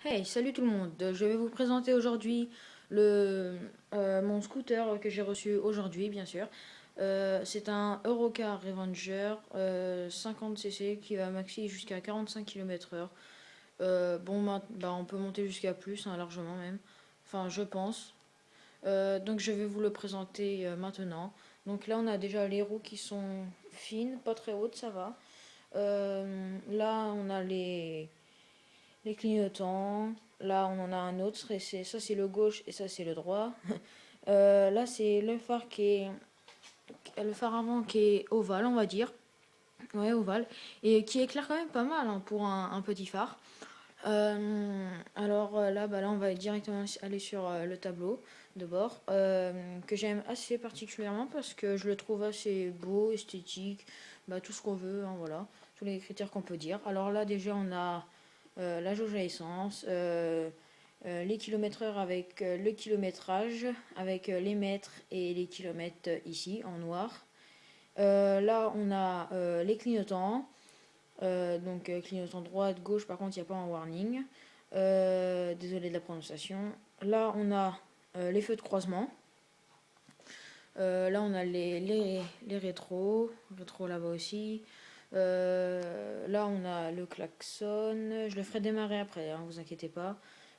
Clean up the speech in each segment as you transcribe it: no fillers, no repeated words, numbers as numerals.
Hey, salut tout le monde. Je vais vous présenter aujourd'hui mon scooter que j'ai reçu aujourd'hui, bien sûr. C'est un Eurocar Revenger 50 cc qui va maxi jusqu'à 45 km/h. On peut monter jusqu'à plus, hein, largement même. Enfin, je pense. Donc, je vais vous le présenter maintenant. Donc là, on a déjà les roues qui sont fines, pas très hautes, ça va. Là, on a les clignotants. Là, on en a un autre. Et ça, c'est le gauche et ça, c'est le droit. Là, c'est le phare avant qui est ovale, on va dire. Ouais, ovale. Et qui éclaire quand même pas mal, hein, pour un petit phare. Là, on va directement aller sur le tableau de bord, que j'aime assez particulièrement parce que je le trouve assez beau, esthétique, tout ce qu'on veut, hein, voilà, tous les critères qu'on peut dire. Alors là, déjà, on a la jauge à essence, les kilomètres heure avec le kilométrage, avec les mètres et les kilomètres ici en noir. Là, on a les clignotants. Clignotant droite, gauche, par contre, il n'y a pas un warning. Désolé de la prononciation. Là, on a les feux de croisement. Là, on a les rétros. Rétro là-bas aussi. Là, on a le klaxon. Je le ferai démarrer après, hein, vous inquiétez pas.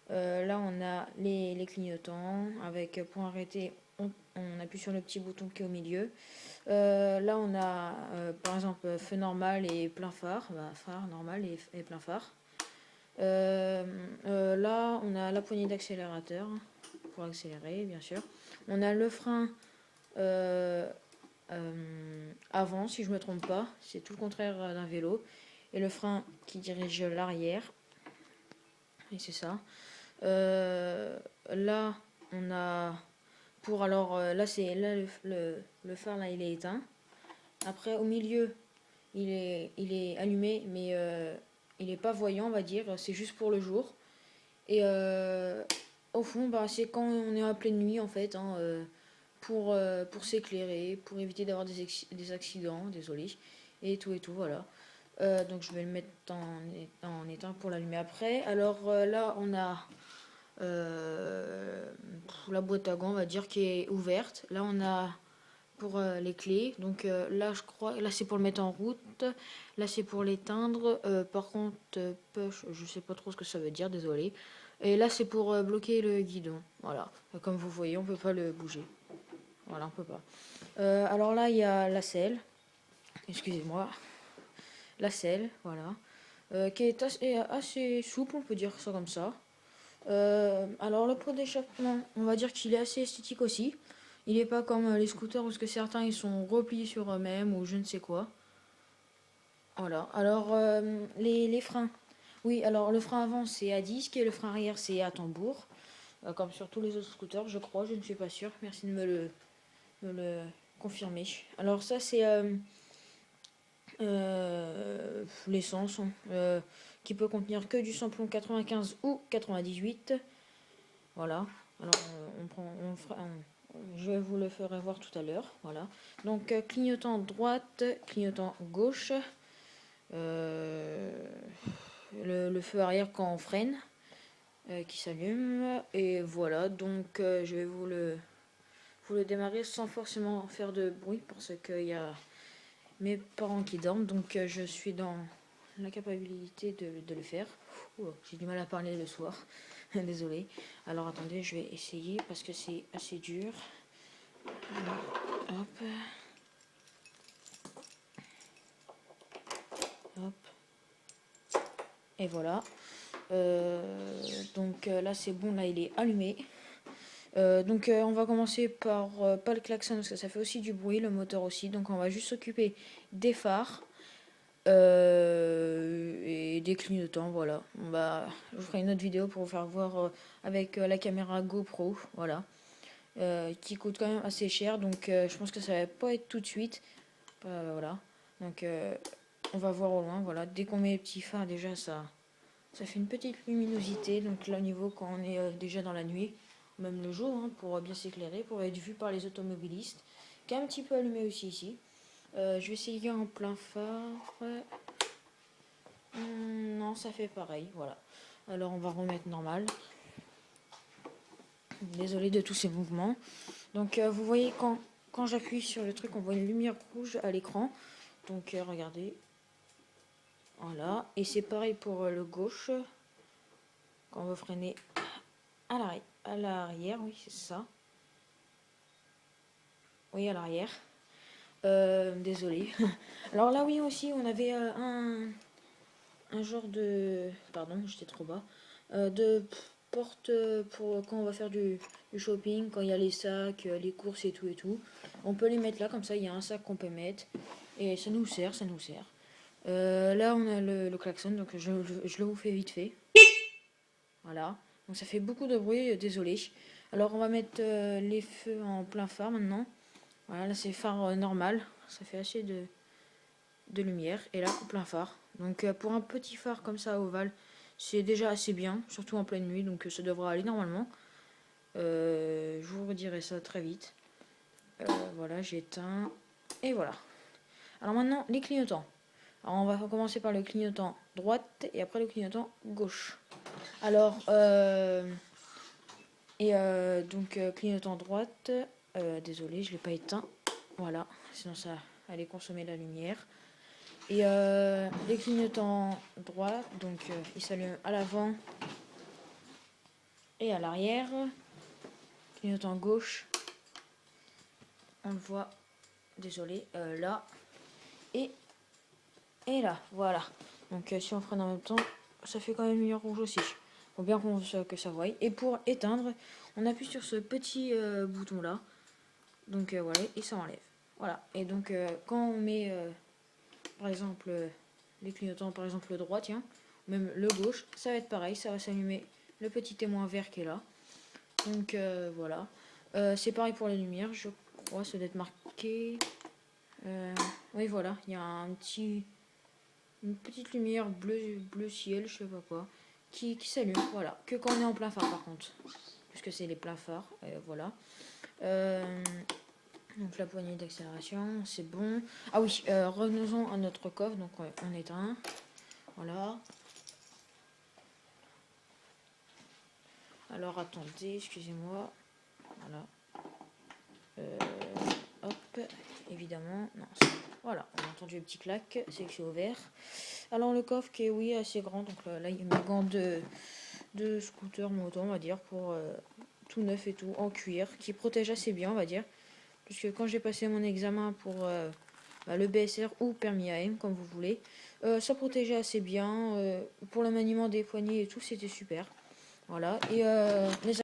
Là, on a les clignotants. Avec pour arrêter, on appuie sur le petit bouton qui est au milieu. Là, on a par exemple feu normal et plein phare. Phare normal et plein phare. Là, on a la poignée d'accélérateur pour accélérer, bien sûr. On a le frein avant, si je me trompe pas. C'est tout le contraire d'un vélo. Et le frein qui dirige l'arrière. Et c'est ça. Là, on a là, c'est là le phare là, il est éteint. Après, au milieu, il est allumé, mais il n'est pas voyant, on va dire. C'est juste pour le jour. Et au fond, c'est quand on est en pleine nuit, en fait, hein, pour s'éclairer, pour éviter d'avoir des accidents, désolé, et tout, voilà. Donc je vais le mettre en éteint pour l'allumer après. Alors là, on a la boîte à gants, on va dire, qui est ouverte. Là, on a pour les clés. Donc là, je crois, là c'est pour le mettre en route. Là c'est pour l'éteindre. Par contre, push, je sais pas trop ce que ça veut dire, désolé. Et là c'est pour bloquer le guidon. Voilà. Comme vous voyez, on peut pas le bouger. Voilà, on peut pas. Alors là, il y a la selle. Excusez-moi. La selle, voilà. Qui est assez souple, on peut dire ça comme ça. Alors le pot d'échappement, on va dire qu'il est assez esthétique aussi. Il n'est pas comme les scooters où certains ils sont repliés sur eux-mêmes ou je ne sais quoi. Voilà. Alors les freins. Oui, alors le frein avant c'est à disque et le frein arrière c'est à tambour. Comme sur tous les autres scooters, je crois, je ne suis pas sûre. Merci de me le confirmer. Alors ça c'est l'essence, hein, qui peut contenir que du samplon 95 ou 98. Voilà. Alors je vous le ferai voir tout à l'heure. Voilà. Donc clignotant droite, clignotant gauche, euh, le feu arrière quand on freine, qui s'allume. Et voilà. Donc je vais vous le démarrer sans forcément faire de bruit parce qu'il y a mes parents qui dorment. Donc je suis dans la capacité de le faire. J'ai du mal à parler le soir. Désolé. Alors attendez, je vais essayer parce que c'est assez dur. Hop. Hop. Et voilà. Là c'est bon, là il est allumé. On va commencer par pas le klaxon parce que ça fait aussi du bruit, le moteur aussi. Donc on va juste s'occuper des phares et des clignotants. Voilà. Je ferai une autre vidéo pour vous faire voir avec la caméra GoPro. Voilà. Qui coûte quand même assez cher. Donc je pense que ça va pas être tout de suite. Voilà. Donc on va voir au loin. Voilà. Dès qu'on met les petits phares, déjà ça fait une petite luminosité. Donc là, au niveau quand on est déjà dans la nuit, même le jour, hein, pour bien s'éclairer, pour être vu par les automobilistes. Qui est un petit peu allumé aussi ici. Je vais essayer en plein phare. Non, ça fait pareil. Voilà. Alors on va remettre normal. Désolé de tous ces mouvements. Donc vous voyez quand j'appuie sur le truc, on voit une lumière rouge à l'écran. Donc regardez. Voilà. Et c'est pareil pour le gauche. Quand on veut freiner à l'arrière, oui c'est ça. Oui à l'arrière. Désolé. Alors là oui aussi on avait un genre de... Pardon, j'étais trop bas. De porte pour quand on va faire du shopping, quand il y a les sacs, les courses et tout et tout. On peut les mettre là, comme ça il y a un sac qu'on peut mettre. Et ça nous sert, ça nous sert. Là on a le klaxon, donc je le vous fais vite fait. Voilà. Donc ça fait beaucoup de bruit, désolé. Alors on va mettre les feux en plein phare maintenant. Voilà, là c'est phare normal. Ça fait assez de lumière. Et là, plein phare. Donc pour un petit phare comme ça ovale, c'est déjà assez bien, surtout en pleine nuit, donc ça devrait aller normalement. Je vous redirai ça très vite. Voilà, j'éteins. Et voilà. Alors maintenant, les clignotants. Alors on va commencer par le clignotant droite et après le clignotant gauche. Alors, donc clignotant droite, désolé, je ne l'ai pas éteint. Voilà, sinon ça allait consommer la lumière. Et les clignotants droit, donc ils s'allument à l'avant et à l'arrière. Clignotant gauche, on le voit, désolé, là et là, voilà. Donc si on freine en même temps, ça fait quand même lumière rouge aussi. Faut bien que ça voie. Et pour éteindre, on appuie sur ce petit bouton là. Donc voilà, et ça enlève. Voilà. Et donc quand on met par exemple les clignotants, par exemple le droit, tiens, même le gauche, ça va être pareil, ça va s'allumer le petit témoin vert qui est là. Donc voilà. C'est pareil pour les lumières, je crois, ça doit être marqué. Oui voilà, il y a une petite lumière bleu ciel, je sais pas quoi, qui s'allume, voilà. Que quand on est en plein phare par contre, puisque c'est les pleins phares, voilà. Donc la poignée d'accélération, c'est bon. Ah oui, revenons à notre coffre, donc on éteint. Voilà. Alors attendez, excusez-moi. Voilà. Hop, évidemment. Non, voilà, on a entendu le petit clac, c'est que c'est ouvert. Alors le coffre qui est oui assez grand, donc là il y a mes gants de scooter moto, on va dire, pour tout neuf et tout, en cuir, qui protège assez bien, on va dire. Puisque quand j'ai passé mon examen pour le BSR ou permis AM, comme vous voulez, ça protégeait assez bien. Pour le maniement des poignets et tout, c'était super. Voilà. Et les